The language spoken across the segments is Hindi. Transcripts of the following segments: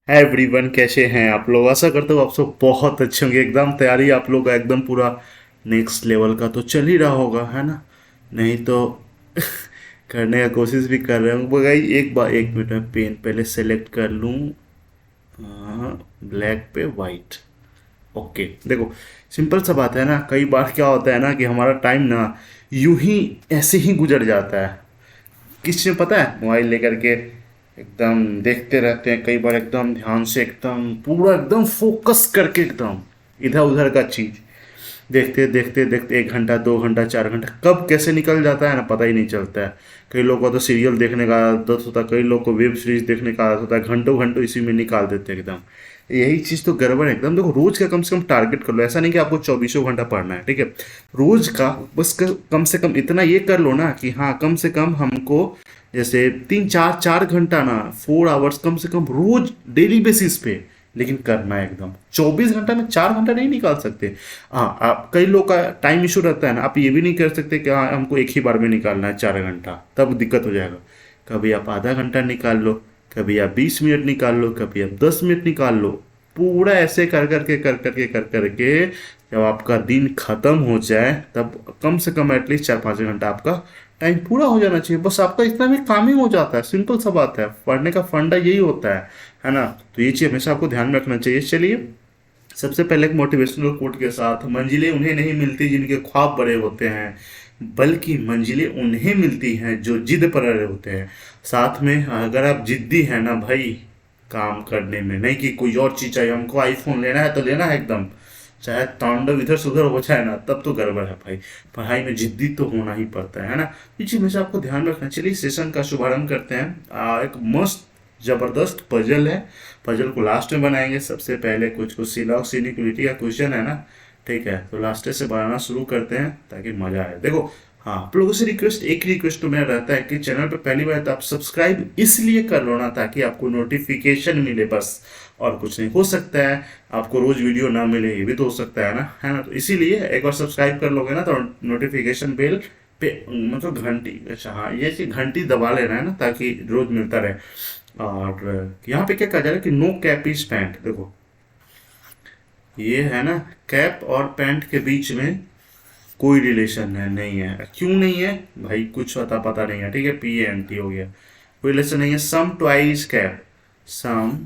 है एवरीवन, कैसे हैं आप लोग। आशा करता हूँ आप सब बहुत अच्छे होंगे। एकदम तैयारी आप लोग का एकदम पूरा नेक्स्ट लेवल का तो चल ही रहा होगा, है ना। नहीं तो करने का कोशिश भी कर रहे होंगे भाई। एक बार, एक मिनट में पेन पहले सेलेक्ट कर लूँ। हाँ, ब्लैक पे वाइट। ओके, देखो सिंपल सा बात है ना। कई बार क्या होता है ना कि हमारा टाइम ना यूं ही ऐसे ही गुजर जाता है। किसी पता है, मोबाइल लेकर के एकदम देखते रहते हैं। कई बार एकदम ध्यान से, एकदम पूरा एकदम फोकस करके एकदम इधर उधर का चीज देखते देखते देखते 1 घंटा 2 घंटा 4 घंटा कब कैसे निकल जाता है ना, पता ही नहीं चलता है। कई लोगों को तो सीरियल देखने का आदत होता है, कई लोग को वेब सीरीज देखने का आदत होता है। घंटों घंटों इसी में निकाल देते हैं एकदम। यही चीज़ तो गड़बड़ है एकदम। देखो, रोज का कम से कम टारगेट कर लो। ऐसा नहीं कि आपको 24 घंटा पढ़ना है, ठीक है। रोज का बस कम से कम इतना ये कर लो ना कि हाँ, कम से कम हमको जैसे 3 4 4 घंटा ना, 4 आवर्स कम से कम रोज डेली बेसिस पे। लेकिन करना है एकदम। 24 घंटा में 4 घंटा नहीं निकाल सकते। हाँ, आप कई लोग का टाइम इशू रहता है ना। आप ये भी नहीं कर सकते कि हाँ हमको एक ही बार में निकालना है 4 घंटा, तब दिक्कत हो जाएगा। कभी आप आधा घंटा निकाल लो, कभी आप 20 मिनट निकाल लो, कभी आप 10 मिनट निकाल लो। पूरा ऐसे कर करके जब आपका दिन खत्म हो जाए तब कम से कम एटलीस्ट 4 5 घंटा आपका टाइम पूरा हो जाना चाहिए। बस आपका इतना में काम ही हो जाता है। सिंपल सा बात है। पढ़ने का फंडा यही होता है ना। तो ये चीज़ हमेशा आपको ध्यान में रखना चाहिए। चलिए, सबसे पहले एक मोटिवेशनल कोट के साथ, मंजिलें उन्हें नहीं मिलती जिनके ख्वाब बड़े होते हैं, बल्कि मंजिलें उन्हें मिलती हैं जो जिद पर अड़े होते हैं। साथ में अगर आप जिद्दी हैं ना भाई, काम करने में नहीं कि कोई और चीज़ चाहिए, हमको आईफोन लेना है तो लेना है एकदम, चाहे तांडव इधर से उधर हो जाए ना, तब तो गड़बड़ है भाई। पढ़ाई में जिद्दी तो होना ही पड़ता है ना। ये चीज़ हमेशा आपको ध्यान में रखना। चलिए सेशन का शुभारंभ करते हैं। एक मस्त जबरदस्त पजल है। पजल को लास्ट में बनाएंगे। सबसे पहले कुछ कुछ सिलॉक्स इनिक्विटी का क्वेश्चन है ना, ठीक है। तो लास्ट से बनाना शुरू करते हैं ताकि मजा आए। देखो, हाँ, आप लोगों से रिक्वेस्ट, एक रिक्वेस्ट तो मेरा रहता है कि चैनल पे पहली बार तो आप सब्सक्राइब इसलिए कर लो ना ताकि आपको नोटिफिकेशन मिले, बस। और कुछ नहीं। हो सकता है आपको रोज वीडियो ना मिले, ये भी तो हो सकता है ना, है ना। तो इसीलिए एक बार सब्सक्राइब कर लोगे ना तो नोटिफिकेशन बेल पे, मतलब घंटी, अच्छा हाँ, ये चीज घंटी दबा लेना है ना ताकि रोज मिलता रहे। और यहाँ पे क्या कहा जा रहा है कि नो कैप इज पैंट। देखो, ये है ना, कैप और पैंट के बीच में कोई रिलेशन है नहीं है। क्यों नहीं है भाई, कुछ पता पता नहीं है, ठीक है। पी एन टी हो गया, कोई रिलेशन नहीं है। Some twice cap, some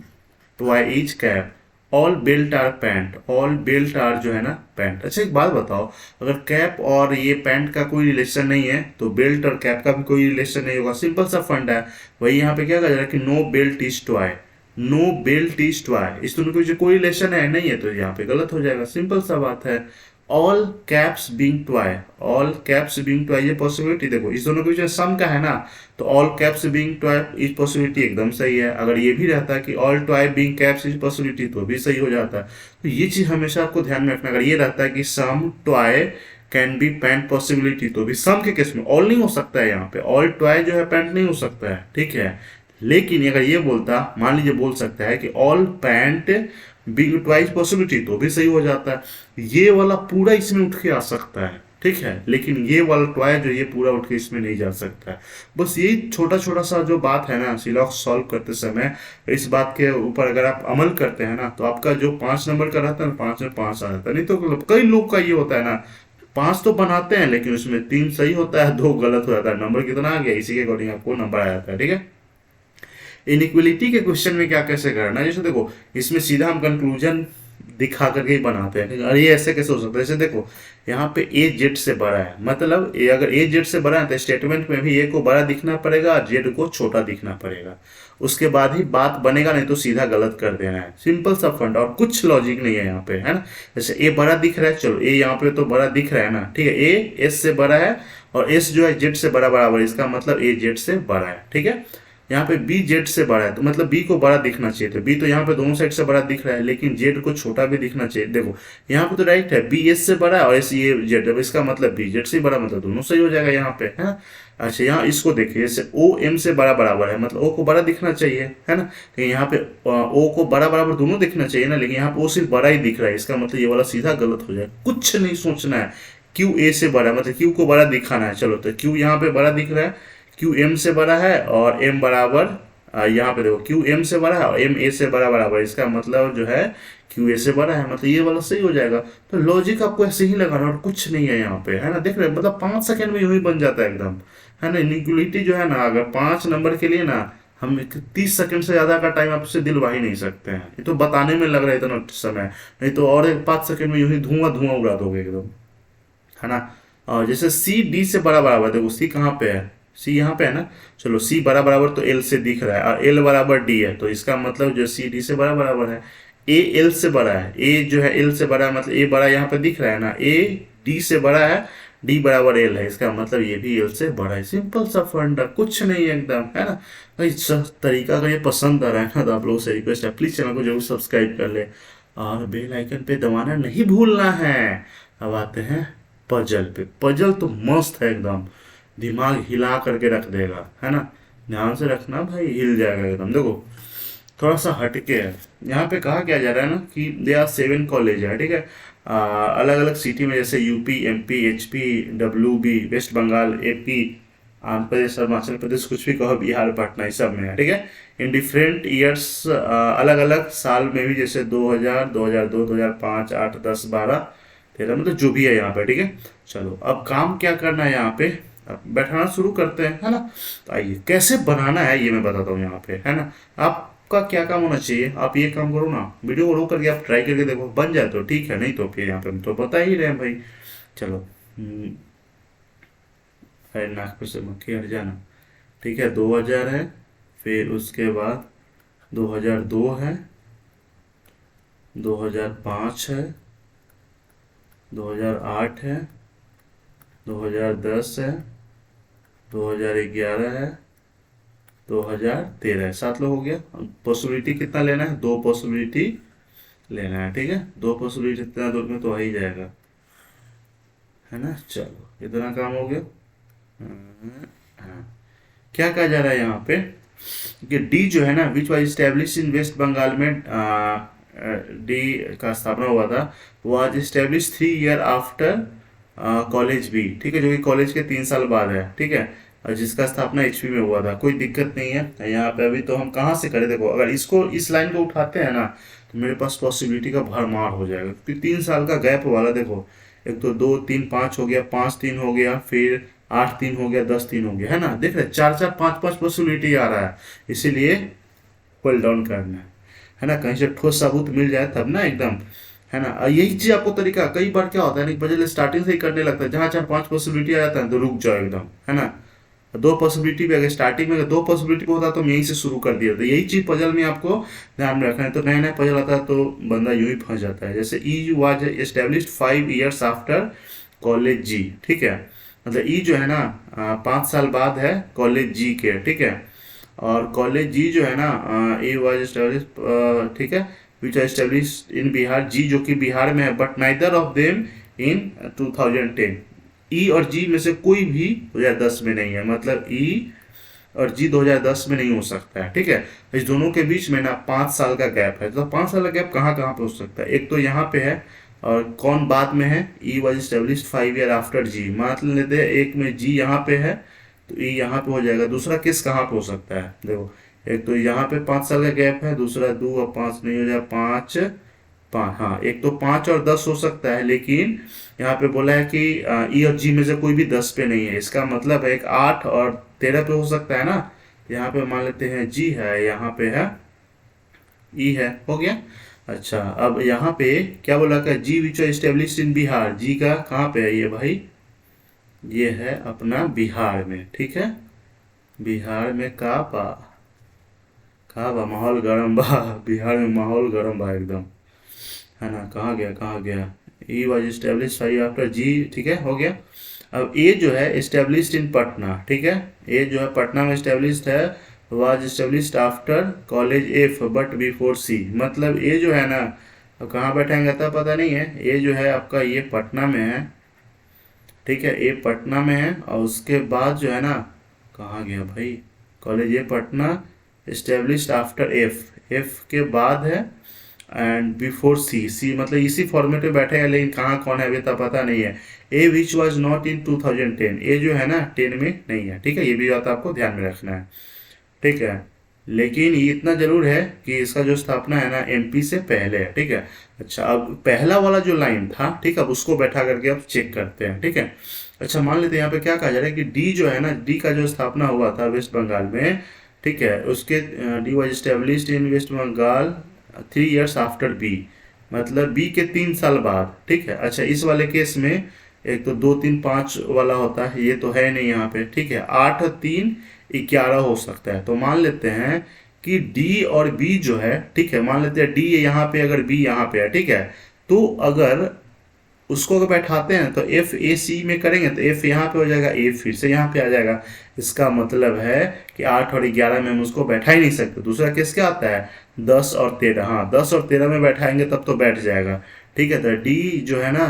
twice cap, all belt are pant, all belt are जो है ना पैंट। अच्छा, एक बात बताओ, अगर कैप और ये पैंट का कोई रिलेशन नहीं है तो बेल्ट और कैप का भी कोई रिलेशन नहीं होगा। सिंपल सा फंड है। वही यहाँ पे क्या कहा जा रहा है कि no belt is toy, no belt is toy, इस दोनों के बीच कोई रिलेशन है नहीं है, तो यहाँ पे गलत हो जाएगा। सिंपल सा बात है। All caps being toy, all caps being toy, ये पॉसिबिलिटी देखो इस दोनों के बीच में सम का है ना, तो ऑल कैप्स बीइंग टॉय इस पॉसिबिलिटी एकदम सही है। अगर ये भी रहता है कि ऑल टॉय बीइंग कैप्स इस पॉसिबिलिटी, तो भी सही हो जाता है। तो ये चीज हमेशा आपको ध्यान में रखना। अगर ये रहता है कि some toy can be pant possibility, तो भी सम के केस में ऑल नहीं हो सकता है। यहाँ पे ऑल टॉय जो है पैंट नहीं हो सकता है, ठीक है। लेकिन अगर ये बोलता, मान लीजिए बोल सकता है कि all pant big twice possibility, तो भी सही हो जाता है। ये वाला पूरा इसमें उठ के आ सकता है, ठीक है। लेकिन ये वाला ट्वाई जो, ये पूरा उठ के इसमें नहीं जा सकता है। बस यही छोटा छोटा सा जो बात है ना सिलॉक्स सॉल्व करते समय, इस बात के ऊपर अगर आप अमल करते हैं ना तो आपका जो 5 नंबर का रहता है ना, 5 में 5 आ जाता है। नहीं तो कई लोग का ये होता है ना, 5 तो बनाते हैं लेकिन उसमें 3 सही होता है, 2 गलत हो जाता है। नंबर कितना आ गया, इसी के अकॉर्डिंग आपको नंबर आ जाता है, ठीक है। इनइक्वलिटी के क्वेश्चन में क्या कैसे करना है, जैसे देखो इसमें सीधा हम कंक्लूजन दिखा करके ही बनाते हैं। अरे ये ऐसे कैसे हो सकता है, जैसे देखो यहाँ पे ए जेड से बड़ा है, मतलब ए अगर ए जेड से बड़ा है तो स्टेटमेंट में भी ए को बड़ा दिखना पड़ेगा और जेड को छोटा दिखना पड़ेगा। उसके बाद ही बात बनेगा, नहीं तो सीधा गलत कर देना है। सिंपल सा फंड, और कुछ लॉजिक नहीं है यहाँ पे, है ना। जैसे ए बड़ा दिख रहा है, चलो ए यहाँ पे तो बड़ा दिख रहा है ना, ठीक है। ए एस से बड़ा है और एस जो है जेड से बड़ा बराबर है, इसका मतलब ए जेड से बड़ा है, ठीक है। यहाँ पे बी जेड से बड़ा है तो मतलब बी को बड़ा दिखना चाहिए, तो बी तो यहाँ पे दोनों साइड से बड़ा दिख रहा है, लेकिन जेड को छोटा भी दिखना चाहिए। देखो यहाँ पे तो राइट है, बी एस से बड़ा है और एस ये जेड, अब इसका मतलब बी जेड से बड़ा, मतलब दोनों सही हो जाएगा यहाँ पे, है ना। अच्छा, यहाँ इसको देखिए, जैसे ओ एम से बड़ा बराबर है, मतलब ओ को बड़ा दिखना चाहिए, है ना। लेकिन यहाँ पे ओ को बड़ा बराबर दोनों दिखना चाहिए ना, लेकिन यहाँ पे ओ सिर्फ बड़ा ही दिख रहा है, इसका मतलब ये वाला सीधा गलत हो जाएगा। कुछ नहीं सोचना है। क्यू ए से बड़ा, मतलब क्यू को बड़ा दिखाना है। चलो, तो क्यू यहाँ पे बड़ा दिख रहा है, क्यू एम से बड़ा है और एम बराबर यहाँ पे देखो क्यू एम से बड़ा है और एम ए से बड़ा बराबर है। इसका मतलब जो है क्यू ए से बड़ा है, मतलब ये वाला सही हो जाएगा। तो लॉजिक आपको ऐसे ही लगाना और कुछ नहीं है यहाँ पे, है ना। देख रहे हैं, मतलब 5 सेकंड में यूं ही बन जाता है एकदम, है ना। इनिक्वलिटी जो है ना, अगर 5 नंबर के लिए ना हम 30 सेकंड से ज्यादा का टाइम आपसे दिलवा ही नहीं सकते हैं। ये तो बताने में लग रहा है इतना समय, नहीं तो और एक 5 सेकंड में यूं ही धुआं धुआं उड़ा दोगे एकदम, है ना। और जैसे सी डी से बड़ा बराबर, देखो सी कहाँ पे है, सी यहाँ पे है ना। चलो सी बड़ा बराबर तो एल से दिख रहा है और एल बराबर डी है, तो इसका मतलब जो सी डी से बड़ा बराबर है। ए एल से बड़ा है, ए जो है एल से बड़ा है, मतलब ए बड़ा यहाँ पे दिख रहा है ना। ए डी से बड़ा है, डी बराबर एल है, इसका मतलब ये भी एल से बड़ा है। सिंपल सा फंडा, कुछ नहीं है एकदम, है ना। भाई सब तरीका अगर ये पसंद आ रहा है ना, तो आप लोगों से रिक्वेस्ट है प्लीज चैनल को जरूर सब्सक्राइब कर ले और बेल आइकन पे दबाना नहीं भूलना है। अब आते हैं पजल पे। पजल तो मस्त है एकदम, दिमाग हिला करके रख देगा, है ना। ध्यान से रखना भाई, हिल जाएगा एकदम। देखो थोड़ा सा हटके है, यहाँ पे कहा क्या जा रहा है ना कि दे आर 7 कॉलेज है, ठीक है। अलग अलग सिटी में, जैसे UP, MP, HP, WB, West Bengal, AP, Andhra Pradesh, Arunachal Pradesh, कुछ भी कहो, बिहार, पटना, इस सब में है, ठीक है। इन डिफरेंट ईयर्स, अलग अलग साल में भी, जैसे 2000, 2002, 2005, 8, 10, 12, 13, मतलब जो भी है यहाँ पे, ठीक है। चलो अब काम क्या करना है यहाँ पे, अब बैठाना शुरू करते हैं, है ना। तो आइए कैसे बनाना है ये मैं बताता हूँ यहाँ पे, है ना। आपका क्या काम होना चाहिए, आप ये काम करो ना, वीडियो को रोक करके आप ट्राई करके देखो, बन जाए तो ठीक है, नहीं तो फिर यहाँ पे हम तो बता ही रहे हैं भाई। चलो अरे नाक पे से मक्खी हट जाना। ठीक है, 2000 है, फिर उसके बाद 2002 है, 2005 है, 2008 है, 2010 है, 2011 है, 2013 है। 7 लोग हो गया। पॉसिबिलिटी कितना लेना है, 2 पॉसिबिलिटी लेना है, ठीक है। 2 पॉसिबिलिटी इतना दूर में तो आ ही जाएगा, है ना। चलो इतना काम हो गया। हाँ, क्या कहा जा रहा है यहाँ पे कि डी जो है ना, which was establish in West Bengal में, डी का स्थापना हुआ था, was establish 3 year after college B, ठीक है, जो कि कॉलेज के 3 साल बाद है, ठीक है। और जिसका स्थापना एचपी में हुआ था। कोई दिक्कत नहीं है यहाँ पे। अभी तो हम कहाँ से करें, देखो अगर इसको इस लाइन को उठाते हैं ना, तो मेरे पास पॉसिबिलिटी का भरमार हो जाएगा, क्योंकि 3 साल का गैप वाला, देखो एक तो 2, 3, 5 हो गया, 5, 3 हो गया, फिर 8, 3 हो गया, 10, 3 हो गया, है ना। देख रहे 4, 4, 5, 5 पॉसिबिलिटी आ रहा है, इसीलिए पुल डाउन करना है ना। कहीं से ठोस सबूत मिल जाए तब ना एकदम, है ना। और यही चीज आपको तरीका, कई बार क्या होता है ना, पजल स्टार्टिंग से ही करने लगता है, जहाँ 4, 5 पॉसिबिलिटी आ जाता है तो रुक जाओ एकदम, है ना। 2 पॉसिबिलिटी भी, अगर स्टार्टिंग में अगर 2 पॉसिबिलिटी होता तो हम यहीं से शुरू कर दिया। तो यही चीज पजल में आपको ध्यान में रखना है। तो नया नया पजल आता है तो बंदा यूं ही फंस जाता है। जैसे E was established 5 years after college G, ठीक है। मतलब ई जो है ना 5 साल बाद है कॉलेज जी के, ठीक है। और कॉलेज जी जो है ना, ए वाज एस्टेब्लिश, ठीक है, विच एस्टेब्लिश इन बिहार, जी जो कि बिहार में है, but neither of them in 2010। ई और जी में से कोई भी 2010 में नहीं है, मतलब ई और जी 2010 में नहीं हो सकता है, ठीक है। इस दोनों के बीच में ना 5 साल का गैप है। तो 5 साल का गैप कहाँ कहाँ पे हो सकता है, एक तो यहाँ पे है, और कौन बाद में है, ई वॉज स्टेब्लिश 5 ईयर आफ्टर जी, मान लेते हैं एक में जी यहाँ पे है, तो ई यहाँ पे हो जाएगा। दूसरा केस कहाँ पे हो सकता है, देखो एक तो यहाँ पे 5 साल का गैप है, दूसरा 2 और 5 नहीं हो जाए, 5, 5, हाँ एक तो 5 और 10 हो सकता है, लेकिन यहाँ पे बोला है कि ई और जी में से कोई भी 10 पे नहीं है। इसका मतलब है एक 8 और 13 पे हो सकता है ना। यहाँ पे मान लेते हैं जी है, यहाँ पे है ई है, हो गया। अच्छा अब यहाँ पे क्या बोला का, जी विच एस्टेब्लिश इन बिहार, जी का कहाँ पे है ये भाई, ये है अपना बिहार में, ठीक है। बिहार में कहाँ बा माहौल गरम बा बिहार में माहौल गरम बा एकदम, है ना। कहाँ गया कहाँ गया, ई वॉज इस्टेब्लिश 5 आफ्टर जी, ठीक है, हो गया। अब ए जो है इस्टेब्लिश्ड इन पटना, ठीक है। ए जो है पटना में इस्टेब्लिश्ड है, was established after college F but before C, मतलब ए जो है ना, अब कहाँ बैठेंगे तो पता नहीं है। ए जो है आपका ये पटना में है, ठीक है, ए पटना में है, और उसके बाद जो है ना, कहाँ गया भाई, college A Patna established after F, F के बाद है, एंड बिफोर सी, सी मतलब इसी फॉर्मेट में बैठेगा, लेकिन कहाँ कौन है अभी तक पता नहीं है। ए विच वाज नॉट इन 2010, ए जो है ना 10 में नहीं है, ठीक है। ये भी बात आपको ध्यान में रखना है, ठीक है। लेकिन ये इतना जरूर है कि इसका जो स्थापना है ना एमपी से पहले है, ठीक है। अच्छा, अब पहला वाला जो लाइन था, ठीक है, अब उसको बैठा करके अब चेक करते हैं, ठीक है। अच्छा, मान लेते हैं यहाँ पे क्या कहा जा रहा है कि डी जो है ना, डी का जो स्थापना हुआ था वेस्ट बंगाल में, ठीक है, उसके D was established in West Bengal 3 years after B, मतलब बी के 3 साल बाद, ठीक है। अच्छा, इस वाले केस में एक तो 2 3 5 वाला होता है, ये तो है नहीं यहाँ पे, ठीक है। 8 3 11 हो सकता है, तो मान लेते हैं कि डी और बी जो है, ठीक है, मान लेते हैं डी यहाँ पे, अगर बी यहाँ पे है, ठीक है, तो अगर उसको अगर बैठाते हैं तो एफ ए सी में करेंगे तो एफ यहाँ पे हो जाएगा, ए फिर से यहाँ पे आ जाएगा। इसका मतलब है कि 8 और 11 में हम उसको बैठा ही नहीं सकते। दूसरा केस क्या आता है, 10 और 13, हाँ 10 और 13 में बैठाएंगे तब तो बैठ जाएगा, ठीक है। तो डी जो है ना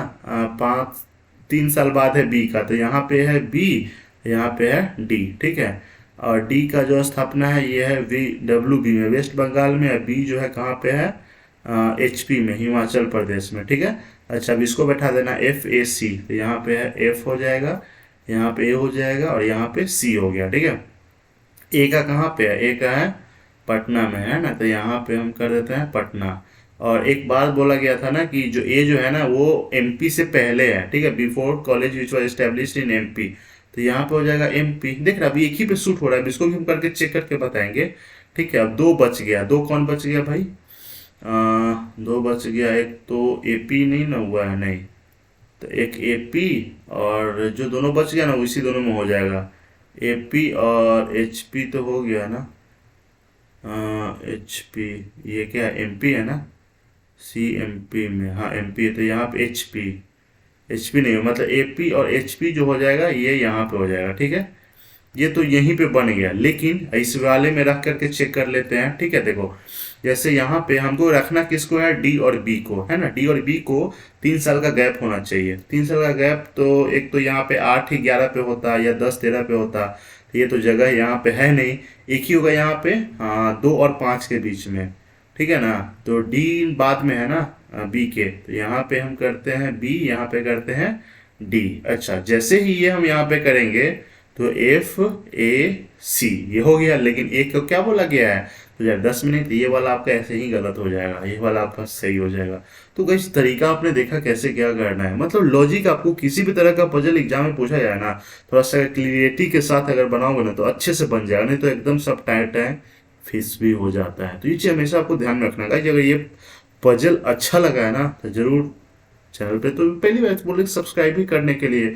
3 साल बाद है बी का, तो यहाँ पे है बी, यहाँ पे है डी, ठीक है। और डी का जो स्थापना है ये है वी डब्ल्यू बी में, वेस्ट बंगाल में, है बी जो है कहाँ पे है, एचपी में, हिमाचल प्रदेश में, ठीक है। अच्छा, अब इसको बैठा देना एफ ए सी, तो यहाँ पे है एफ हो जाएगा, यहाँ पे ए हो जाएगा और यहाँ पे सी हो गया, ठीक है। ए का कहाँ पे है, ए का है पटना में, है ना, तो यहाँ पे हम कर देते हैं पटना। और एक बात बोला गया था ना कि जो ए जो है ना वो एमपी से पहले है, ठीक है, before college which was established in MP, तो यहाँ पे हो जाएगा एमपी। देख रहा, अभी एक ही पे शूट हो रहा है, अब इसको भी हम करके चेक करके बताएंगे, ठीक है। अब दो बच गया, दो कौन बच गया भाई, दो बच गया, एक तो एपी नहीं ना हुआ है, नहीं, तो एक एपी, और जो दोनों बच गया ना उसी दोनों में हो जाएगा, एपी और एचपी तो हो गया ना, एचपी, ये क्या एमपी है ना, सी एमपी में, हाँ एमपी है, तो यहाँ पे एचपी, एचपी नहीं हो, मतलब एपी और एचपी जो हो जाएगा ये यहाँ पे हो जाएगा, ठीक है। ये तो यहीं पे बन गया, लेकिन इस वाले में रख करके चेक कर लेते हैं, ठीक है। देखो, जैसे यहाँ पे हमको रखना किसको है, डी और बी को, है ना, डी और बी को 3 साल का गैप होना चाहिए। 3 साल का गैप तो एक तो यहाँ पे 8 11 पे होता या 10 13 पे होता, तो ये तो जगह यहाँ पे है नहीं, एक ही होगा यहाँ पे, हाँ 2 और 5 के बीच में, ठीक है ना। तो डी बाद में है ना बी के, तो यहाँ पे हम करते हैं बी, यहाँ पे करते हैं डी। अच्छा, जैसे ही ये हम यहाँ पे करेंगे तो एफ ए सी ये हो गया, लेकिन एक को क्या बोला गया है, तो यार 10 मिनट, ये वाला आपका ऐसे ही गलत हो जाएगा, ये वाला आपका सही हो जाएगा। तो गाइस, तरीका आपने देखा कैसे क्या करना है, मतलब लॉजिक आपको किसी भी तरह का पजल एग्जाम में पूछा जाए ना, थोड़ा सा क्लियरिटी के साथ अगर बनाओगे ना तो अच्छे से बन जाएगा, नहीं तो एकदम सब टाइट है, फिस भी हो जाता है। तो ये चीज़ हमेशा आपको ध्यान में रखना गाइस। अगर ये पजल अच्छा लगा है ना तो जरूर चैनल पे, तो पहली बात बोले सब्सक्राइब ही करने के लिए,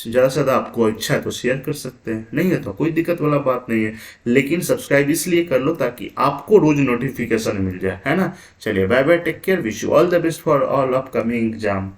ज़्यादा से ज़्यादा आपको अच्छा है तो शेयर कर सकते हैं, नहीं है तो कोई दिक्कत वाला बात नहीं है, लेकिन सब्सक्राइब इसलिए कर लो ताकि आपको रोज नोटिफिकेशन मिल जाए, है ना। चलिए bye bye, take care, wish you all the best for all upcoming exam.